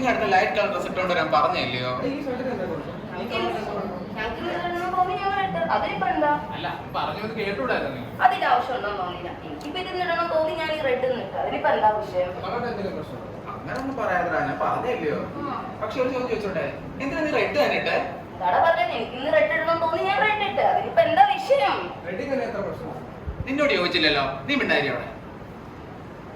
നിങ്ങളുടെ അടുത്ത് light colour dress ഇട്ടോണ്ട് വരാൻ പറഞ്ഞില്ലയോ? അല്ല പറഞ്ഞത് കേട്ടൂടായിരുന്നു. അതിന്റെ ആവശ്യമുണ്ടോ തോന്നിയില്ല. എനിക്കിപ്പോ ഇത് ഇടണം തോന്നി ഞാൻ ഈ റെഡ് നിൽക്കാം. അതിനിപ്പോ എന്താ വിഷയം? അങ്ങനെ ഒന്നും പറയാതെ ഞാൻ പറഞ്ഞില്ലയോ. പക്ഷെ ഒരു ചോദ്യം ചോദിച്ചോട്ടെ, എന്തിനാ നീ റെഡ് തന്നെ ഇട്ടേ? അതാണ് പറഞ്ഞത്, എനിക്ക് ഇന്ന് റെഡ് ഇടണം തോന്നി ഞാൻ റെഡ് ഇട്ട്. അതിനിപ്പോ എന്താ വിഷയം? നിന്നോട് ചോദിച്ചില്ലല്ലോ, നീ മിണ്ടായി അവിടെ.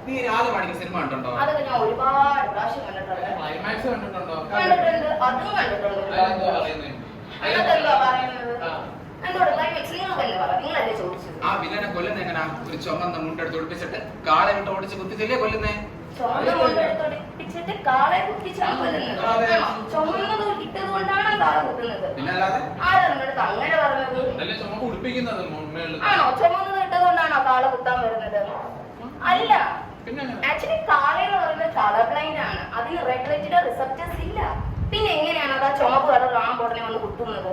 നീ ആദ്യം കാണിക്കുന്ന സിനിമ കണ്ടോ? അതൊക്കെ ഞാൻ ഒരുപാട് പ്രാവശ്യം കണ്ടിട്ടുണ്ട്. ക്ലൈമാക്സ് കണ്ടിട്ടുണ്ടോ? കണ്ടിട്ടുണ്ട്, അതും കണ്ടിട്ടുണ്ട്. അതെന്താ പറയുന്നത്? എന്നോട് ക്ലൈമാക്സ് നിങ്ങളല്ലേ പറ, നിങ്ങളല്ലേ ചോദിച്ചത്? ആ വില്ലനെ കൊല്ലുന്ന എങ്ങനാ? ഒരു ചുമന്ന മുണ്ടെടുത്ത് ഒളിപ്പിച്ചിട്ട് കാളെ വിട്ട് ഓടിച്ച് കുത്തിച്ചില്ലേ കൊല്ലുന്നേ? ചുമന്ന മുണ്ടെടുത്ത് ഒളിപ്പിച്ചിട്ട് കാളെ കുത്തിച്ചാണ് കൊല്ലുന്നത്. ചുമന്നത് ഇട്ടത് കൊണ്ടാണ് കാളെ കുത്തുന്നത്. ആരാ നിങ്ങളുടെ അങ്ങനെ പറഞ്ഞത്? ആണോ? ചുമന്നത് ഇട്ടത് കൊണ്ടാണോ കാളെ കുത്താൻ വരുന്നത്? അല്ല, ആക്ച്വലി കാള എന്ന് പറയുന്നത് കളർ ബ്ലൈൻഡ് ആണ്. അതിന് റെഗുലേറ്റഡ് റിസപ്റ്റേഴ്സ് ഇല്ല. പിന്നെ എങ്ങനെയാണ് അത് ആ ചുമപ്പ് കളർ കാണുമ്പോൾ ഉടനെ വന്ന് കുത്തുന്നത്?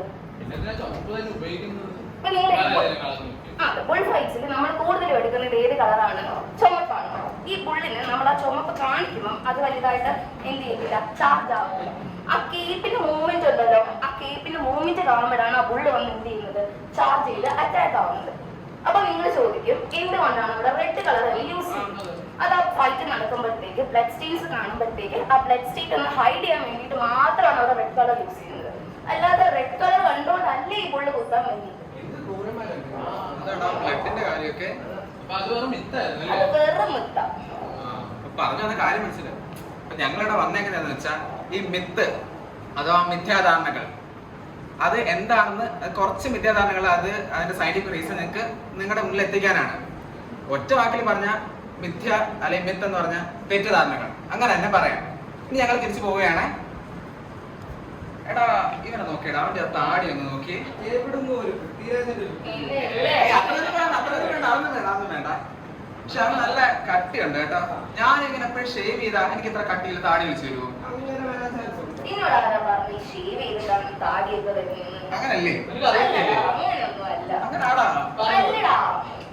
ബുൾ ഫൈറ്റ്സിൽ നമ്മൾ കൂടുതലും എടുക്കുന്നത് ഏത് കളറാണ്? ചുമപ്പാണ്. ഈ ബുള്ളിന് നമ്മൾ ആ ചുമപ്പ് കാണിക്കുമ്പോൾ അത് വലുതായിട്ട് എന്ത് ചെയ്യില്ല, ചാർജ് ആവുന്നില്ല. ആ കേപ്പിന്റെ മൂവ്മെന്റ് ഉണ്ടല്ലോ, ആ കേപ്പിന്റെ മൂവ്മെന്റ് കാണുമ്പോഴാണ് ആ ബുള്ള് വന്ന് എന്ത് ചെയ്യുന്നത്, ചാർജ് ചെയ്ത് അറ്റാക്ക് ആവുന്നത്. അപ്പൊ നിങ്ങൾ ചോദിക്കും, എന്തുകൊണ്ടാണ് ഇവിടെ റെഡ് കളർ യൂസ് ചെയ്യുന്നത്? അത് ആ ഫൈറ്റ് നടക്കുമ്പോഴത്തേക്ക് ബ്ലഡ് സ്റ്റെയിൻസ് കാണുമ്പോഴത്തേക്ക് ആ ബ്ലഡ് സ്റ്റേറ്റ് ഒന്ന് ഹൈഡ് ചെയ്യാൻ വേണ്ടിയിട്ട് മാത്രമാണ് അവിടെ റെഡ് കളർ യൂസ് ചെയ്യുന്നത്. അല്ലാതെ റെഡ് കളർ കണ്ടുകൊണ്ടല്ല ഈ ബുള്ള് കുത്താൻ വേണ്ടിയിട്ട്. പറഞ്ഞ കാര്യം മനസ്സിലായി. ഞങ്ങളിവിടെ വന്നേക്കുന്നതെന്ന് വെച്ചാൽ ഈ മിത്ത് അഥവാ മിഥ്യാധാരണകൾ, അത് എന്താണെന്ന് കുറച്ച് മിഥ്യാധാരണകൾ, അത് അതിന്റെ സയന്റിഫിക് റീസൺ നിങ്ങൾക്ക് നിങ്ങളുടെ മുന്നിൽ എത്തിക്കാനാണ്. ഒറ്റ വാക്കിൽ പറഞ്ഞ മിഥ്യ അല്ലെങ്കിൽ മിത്ത് എന്ന് പറഞ്ഞ തെറ്റിദ്ധാരണകൾ, അങ്ങനെ തന്നെ പറയാം. ഇനി ഞങ്ങൾ തിരിച്ചു പോവുകയാണ്. എടാ ഇവനെ നോക്കിയടാ, അവന്റെ താടി ഒന്ന് നോക്കി. അതൊന്നും വേണ്ട. പക്ഷെ അവന് നല്ല കട്ടിയുണ്ട് കേട്ടോ. ഞാനിങ്ങനെ എപ്പോഴും ഷേവ് ചെയ്താ എനിക്ക് ഇത്ര കട്ടിയിൽ താടി വെച്ച് തരുമോ? അങ്ങനല്ലേ? അങ്ങനാടാ.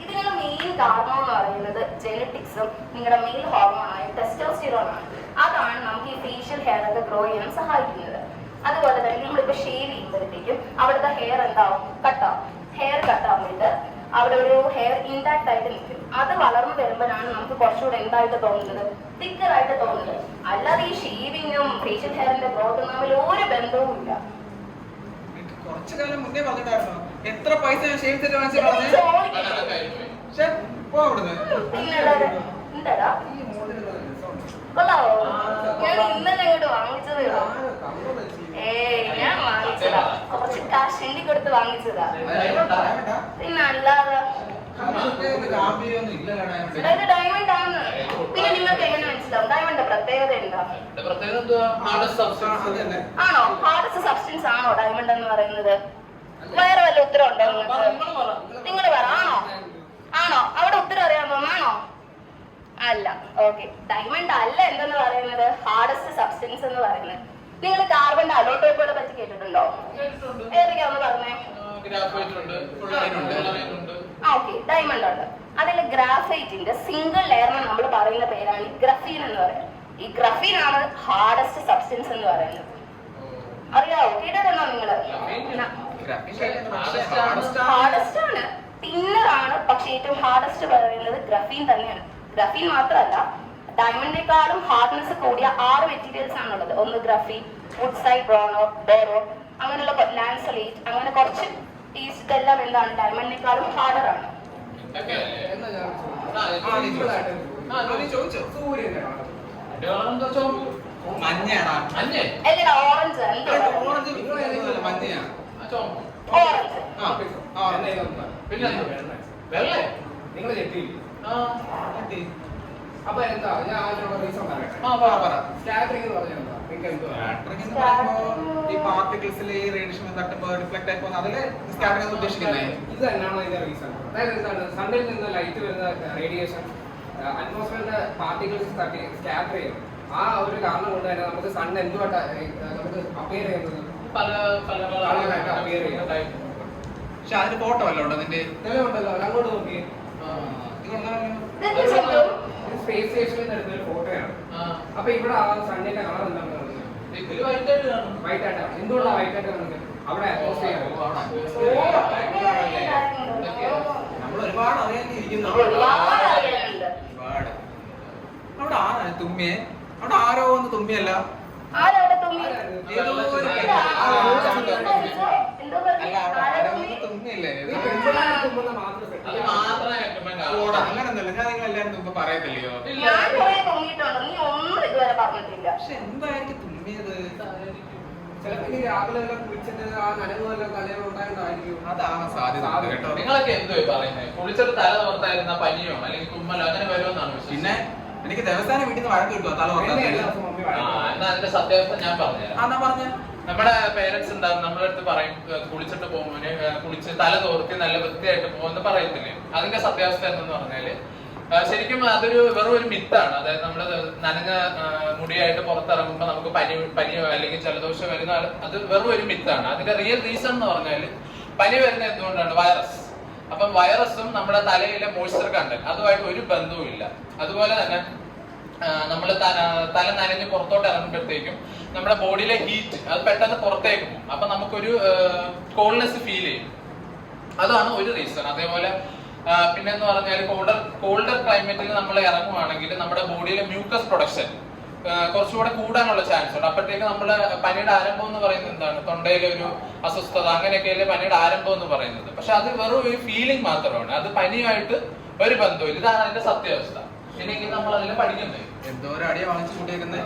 ഇതിനുള്ള മെയിൻ കാരണം എന്ന് പറയുന്നത് ജെനറ്റിക്സും നിങ്ങളുടെ മെയിൽ ഹോർമോണായ ടെസ്റ്റോസ്റ്റിറോൺ ആണ്. അതാണ് നമുക്ക് ഈ ഫേഷ്യൽ ഹെയർ ഒക്കെ ഗ്രോ ചെയ്യാൻ സഹായിക്കുന്നത്. അതുപോലെ തന്നെ നമ്മളിപ്പോ ഷേവ് ചെയ്യുമ്പോഴത്തേക്കും അവിടുത്തെ ഹെയർ എന്താവും, കട്ടാവും. ഹെയർ കട്ടാവുമ്പോൾ അവിടെ ഒരു ഹെയർ ഇൻടാക്ട് ആയിട്ട് നിൽക്കും. അത് വളർന്നു വരുമ്പോഴാണ് നമുക്ക് കുറച്ചുകൂടെ എന്തായിട്ട് തോന്നുന്നത്, തിക്കറായിട്ട് തോന്നുന്നത്. അല്ലാതെ ഈ ഷേവിങ്ങും ഫേഷ്യൽ ഹെയറിന്റെ ഗ്രോത്തും തമ്മിൽ ഒരു ബന്ധവും ഇല്ല. കുറച്ചു കാലം മുന്നേ പറഞ്ഞിട്ടായിരുന്നു എത്ര പൈസ ഞാൻ ഷേവ് ചെയ്ത് എന്താടാ കൊള്ളാവോ? ഞാൻ ഇന്നലെ അങ്ങോട്ട് വാങ്ങിച്ചതേ ഉള്ളൂ. ഞാൻ വാങ്ങിച്ചതാ, കുറച്ച് കാശ് എണ്ണി കൊടുത്ത് വാങ്ങിച്ചതാ. പിന്നെ അല്ലാതെ ഡയമണ്ട് ആണ്. പിന്നെ നിങ്ങൾക്ക് എങ്ങനെ മനസ്സിലാവും ഡയമണ്ടിന്റെ പ്രത്യേകത എന്താ? ആണോ? ഹാർഡസ്റ്റ് സബ്സ്റ്റൻസ് ആണോ ഡയമണ്ട് എന്ന് പറയുന്നത്? വേറെ വല്ല ഉത്തരം ഉണ്ടോ നിങ്ങൾക്ക്? നിങ്ങൾ പറ. ആണോ? ആണോ? അവിടെ ഉത്തരം അറിയാൻ തോന്നാണോ? അല്ല. ഓക്കെ, ഡയമണ്ട് അല്ല എന്തെന്ന് പറയുന്നത്, ഹാർഡസ്റ്റ് സബ്സ്റ്റൻസ് എന്ന് പറയുന്നത്. നിങ്ങൾ കാർബൺ അലോട്ടോപ്പുകളെ പറ്റി കേട്ടിട്ടുണ്ടോ? ഏതൊക്കെയാന്ന് പറഞ്ഞേ? ഓക്കെ, ഡയമണ്ട് ഉണ്ട്. അതിൽ ഗ്രാഫൈറ്റിന്റെ സിംഗിൾ ലെയറിന് നമ്മൾ പറയുന്ന പേരാണ് ഗ്രഫീൻ എന്ന് പറയുന്നത്. ഈ ഗ്രഫീൻ ആണ് ഹാർഡസ്റ്റ് സബ്സ്റ്റൻസ് എന്ന് പറയുന്നത്. അറിയാവോ? കേട്ടിട്ടുണ്ടോ നിങ്ങള്? ഹാർഡസ്റ്റ് ആണ്, തിന്നർ ആണ്. പക്ഷെ ഏറ്റവും ഹാർഡസ്റ്റ് പറയുന്നത് ഗ്രഫീൻ തന്നെയാണ്. ഗ്രഫീൻ മാത്രമല്ല, ഡയമണ്ടിനേക്കാളും ഹാർഡ്നെസ് കൂടിയ 6 മെറ്റീരിയൽസ് ആണുള്ളത്. ഒന്ന് ഗ്രഫീൻ, വുഡ്സൈഡ്, ബോറോൺ, അങ്ങനെയുള്ള ലാൻസലൈറ്റ്, അങ്ങനെ കുറച്ച് ഇതെല്ലാം എന്താണ് ഡയമണ്ടിനേക്കാളും ഹാർഡർ ആണ്. ഓറഞ്ച്. അപ്പൊ എന്താ ഞാൻ റീസൺ ഈ പാർട്ടിക്കിൾസിൽ ഈ റേഡിയേഷൻ തട്ടുമ്പോൾ റിഫ്ലക്ട് ആയി പോകുന്ന അതില് സ്കാറ്ററിംഗ് ഉദ്ദേശിക്കുന്നത് ഇത് തന്നെയാണോ ഇതിന്റെ റീസൺ? അതായത് എന്താണ്, സണ്ണിൽ നിന്ന് ലൈറ്റ് വരുന്ന റേഡിയേഷൻ അറ്റ്മോസ്ഫിയറിന്റെ പാർട്ടിക്കിൾസ് തട്ടി സ്കാറ്റർ ചെയ്യും. ആ ഒരു കാരണം കൊണ്ട് തന്നെ നമുക്ക് സൺ എന്തുമായിട്ട് നമുക്ക് അപ്പിയർ ചെയ്യുന്നത് അപ്പിയർ ചെയ്യുന്നത്. പക്ഷെ അതിന് ഫോട്ടോ അല്ലോ അതിന്റെ തെളിവുണ്ടല്ലോ, അങ്ങോട്ട് നോക്കി. സ്പേസ് സ്റ്റേഷനിൽ നിന്ന് എടുത്തൊരു ഫോട്ടോയാണ്. അപ്പൊ ഇവിടെ ആ സണ്ണിന്റെ കളർ എന്താണ്? ഇതില് വൈകിട്ടായിട്ട് കാണും. വൈറ്റായിട്ടാണ്. എന്തുകൊണ്ടാണ് വൈറ്റായിട്ട് കാണുന്നത്? അവിടെ പോസ്റ്റ് ചെയ്യാറ്. നമ്മൾ ഒരുപാട് അറിയാനിരിക്കുന്നു. ഒരുപാട് അറിയാനുണ്ട്. ഒരുപാട്. അവിടെ ആരാണ് തുമ്മിയെ? അവിടെ ആരോ ഒന്ന് തുമ്മിയല്ല. ആരവിടെ തുമ്മി? ഏതോ ഒരു അല്ല, എന്തോ പറഞ്ഞു? അല്ല അവിടെ ആരാ ആരോ തുമ്മി? ഒന്ന് തുമ്മിയല്ലേ? ഈ പെൺപിള്ളേരെ തുമ്മുന്ന മാത്രം set അത് ചെയ്യാം. മാത്രമേ ഏറ്റവും കാണുള്ളൂ. അങ്ങനൊന്നുമില്ല. ഞാൻ നിങ്ങൾ എല്ലാവരും തുമ്പ പറയത്തില്ലയോ? ഞാൻ കുറെ തുമ്മിയിട്ടുണ്ട്, നീ ഒന്നും ഇതുവരെ പറഞ്ഞിട്ടില്ല. പക്ഷെ എന്തായിരിക്കും തുമ്മിയത്? ചിലപ്പോ ഈ രാവിലെ എല്ലാം കുളിച്ചിട്ട് ആ നനവുമെല്ലാം തലയിൽ ഉണ്ടായതായിരിക്കും. അതാണ് സാധ്യത കേട്ടോ. നിങ്ങളൊക്കെ എന്തോ പറയുന്നത്? കുളിച്ചിട്ട് തല പുറത്തായിരുന്ന പനിയോ അല്ലെങ്കിൽ തുമ്മലോ അങ്ങനെ വരുമെന്നാണ് പിന്നെ വിശ്വസിക്കുന്നത്. എനിക്ക് ദിവസേന വീട്ടിൽ നിന്ന് വഴക്ക് കിട്ടുമോ തല എന്നെ എല്ലാ പുറത്താക്കി? ദിവസവും മമ്മി ആ, വഴക്ക് എന്നാ അതിന്റെ സത്യാവസ്ഥ ഞാൻ പറഞ്ഞുതരാം. എന്നാ പറഞ്ഞ നമ്മുടെ പേരൻസ് ഉണ്ടാവും നമ്മുടെ അടുത്ത് പറയും കുളിച്ചിട്ട് പോകുമ്പോന് കുളിച്ച് തല തോർത്തി നല്ല വൃത്തിയായിട്ട് പോകുമെന്ന് പറയത്തില്ലേ. അതിന്റെ സത്യാവസ്ഥ എന്തെന്ന് പറഞ്ഞാല് ശരിക്കും അതൊരു വെറും ഒരു മിത്താണ്. അതായത് നമ്മള് നനഞ്ഞ മുടിയായിട്ട് പുറത്തിറങ്ങുമ്പോൾ നമുക്ക് പനിയോ അല്ലെങ്കിൽ ജലദോഷം വരുന്ന അത് വെറും ഒരു മിത്താണ്. അതിന്റെ റിയൽ റീസൺ എന്ന് പറഞ്ഞാല് പനി വരുന്നത് എന്തുകൊണ്ടാണ്? വൈറസ്. അപ്പം വൈറസും നമ്മുടെ തലയിലെ മോയ്സ്ചർ കണ്ടന്റ് അതുമായിട്ട് ഒരു ബന്ധവും ഇല്ല. അതുപോലെ തന്നെ നമ്മൾ തല നനഞ്ഞ് പുറത്തോട്ട് ഇറങ്ങുമ്പോഴത്തേക്കും നമ്മുടെ ബോഡിയിലെ ഹീറ്റ് അത് പെട്ടെന്ന് പുറത്തേക്ക് പോകും. അപ്പൊ നമുക്കൊരു കോൾനെസ് ഫീൽ ചെയ്യും. അതാണ് ഒരു റീസൺ. അതേപോലെ പിന്നെന്ന് പറഞ്ഞാൽ കോൾഡർ ക്ലൈമറ്റിൽ നമ്മൾ ഇറങ്ങുവാണെങ്കിൽ നമ്മുടെ ബോഡിയിലെ മ്യൂക്കസ് പ്രൊഡക്ഷൻ കുറച്ചുകൂടെ കൂടാനുള്ള ചാൻസ് ഉണ്ട്. അപ്പോഴത്തേക്ക് നമ്മുടെ പനിയുടെ ആരംഭം എന്ന് പറയുന്നത് എന്താണ്? തൊണ്ടയിലെ ഒരു അസ്വസ്ഥത അങ്ങനെയൊക്കെയല്ലേ പനിയുടെ ആരംഭം എന്ന് പറയുന്നത്. പക്ഷെ അത് വെറും ഒരു ഫീലിംഗ് മാത്രമാണ്. അത് പനിയായിട്ട് ഒരു ബന്ധമില്ല. ഇതാണ് അതിന്റെ സത്യാവസ്ഥ. ഇല്ലെങ്കിൽ നമ്മൾ അതിനെ പഠിക്കുന്നത്. എന്തോ ഒരു അടിയെ വാങ്ങിച്ചു കൂട്ടിയേക്കുന്നത്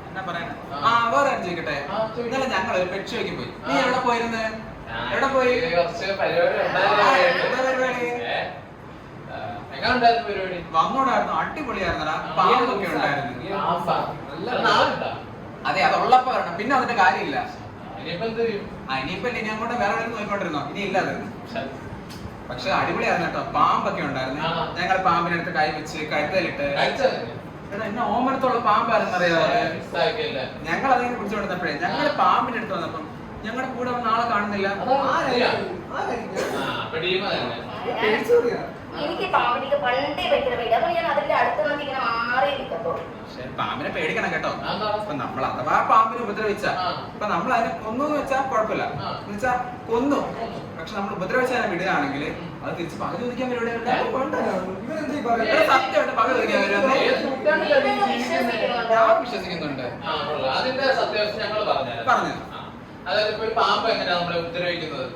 എന്നാ പറയണേ. ആ വേറെ കാര്യം ചോദിക്കട്ടെ. ഇന്നലെ ഞങ്ങൾ ഒരു പെറ്റ് ഷോയ്ക്ക് പോയി. നീ എവിടെ പോയിരുന്നേ? എവിടെ പോയി? കുറച്ച് പരിപാടി എന്താ പരിപാടി? എങ്ങനെ ഉണ്ടായിരുന്നു പരിപാടി? വന്നോടായിരുന്നു. അടിപൊളിയായിരുന്നടാ. പാമ്പൊക്കെ ഉണ്ടായിരുന്നു. നാളുണ്ടാ? അതെ അതുള്ളപ്പോ വരണം. പിന്നെ അതിന്റെ കാര്യമില്ല. ഇനിയിപ്പോ എന്ത് ചെയ്യും? ഇനിയിപ്പോ ഇനി അങ്ങോട്ട് വേറെ എവിടെ നോക്കിക്കൊണ്ടിരുന്നോ? ഇനി ഇല്ല അത്. പക്ഷെ അടിപൊളിയായിരുന്നു കേട്ടോ. പാമ്പൊക്കെ ഉണ്ടായിരുന്നു. ഞങ്ങൾ പാമ്പിനടുത്ത് കൈ വെച്ച് കഴുത്തലിട്ട് എന്നെ ഓമനത്തുള്ള പാമ്പായിരുന്നു അറിയാതെ. ഞങ്ങൾ അതിനെ പിടിച്ചുകൊണ്ടിരുന്നപ്പോഴേ ഞങ്ങൾ പാമ്പിന്റെ അടുത്ത് വന്നപ്പം ഞങ്ങളുടെ കൂടെ വന്ന ആളെ കാണുന്നില്ല. എനിക്ക് പാമ്പിനിക്ക് പണ്ടേ ഭയങ്കര പേടി. അപ്പൊ ഞാൻ അതിന്റെ അടുത്ത് നിന്ന് ഇങ്ങനെ മാറി നിൽക്കത്തുള്ളൂ. പക്ഷെ പാമ്പിനെ പേടിക്കണം കേട്ടോ. ഇപ്പൊ നമ്മൾ അഥവാ പാമ്പിനെ ഉപദ്രവിച്ച ഇപ്പൊ നമ്മൾ അതിനെ കൊന്നു വെച്ചാൽ കുഴപ്പമില്ല. എന്ന് വെച്ചാ കൊന്നു. പക്ഷെ നമ്മൾ ഉപദ്രവിച്ച അതിനെ വിടുകയാണെങ്കിൽ അത് തിരിച്ച് പക ചോദിക്കാൻ സത്യമായിട്ട് പക ചോദിക്കാൻ ഞാൻ വിശ്വസിക്കുന്നുണ്ട്. അതിന്റെ സത്യാവസ്ഥ ഞങ്ങൾ പറഞ്ഞു. അതായത് ഇപ്പൊ ഒരു പാമ്പ് എങ്ങനെയാ നമ്മളെ ഉപദ്രവിക്കുന്നത്?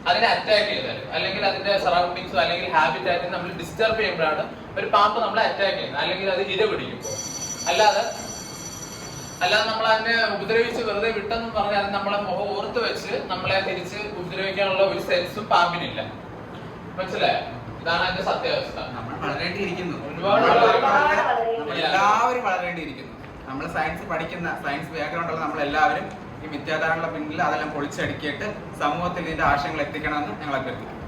അതിനെ അറ്റാക്ക് ചെയ്താൽ അല്ലെങ്കിൽ അതിന്റെ സറൗണ്ടിങ്സോ അല്ലെങ്കിൽ ഹാബിറ്റാറ്റ് നമ്മൾ ഡിസ്റ്റർബ് ചെയ്യുമ്പോഴാണ് ഒരു പാമ്പ് നമ്മളെ അറ്റാക്ക് ചെയ്യുന്നത്. അല്ലെങ്കിൽ അത് ഇര പിടിക്കുമ്പോൾ. അല്ലാതെ നമ്മൾ അതിനെ ഉപദ്രവിച്ച് വെറുതെ വിട്ടെന്ന് പറഞ്ഞാൽ അത് നമ്മളെ മുഖം ഓർത്ത് വെച്ച് നമ്മളെ തിരിച്ച് ഉപദ്രവിക്കാനുള്ള ഒരു സെൻസും പാമ്പിനില്ല. മനസ്സിലായോ? ഇതാണ് അതിന്റെ സത്യാവസ്ഥ. നമ്മൾ വളരേണ്ടിയിരിക്കുന്നു. എല്ലാവരും വളരേണ്ടിയിരിക്കുന്നു. നമ്മൾ സയൻസ് പഠിക്കുന്ന സയൻസ് ബാക്ക്ഗ്രൗണ്ട് ഉള്ള നമ്മളെല്ലാവരും ഈ മിഥ്യാധാരണകളുടെ പിന്നിൽ അതെല്ലാം പൊളിച്ചടുക്കിയിട്ട് സമൂഹത്തിൽ ഇതിന്റെ ആശയങ്ങൾ എത്തിക്കണമെന്ന് ഞങ്ങൾ അഭ്യർത്ഥിക്കുന്നു.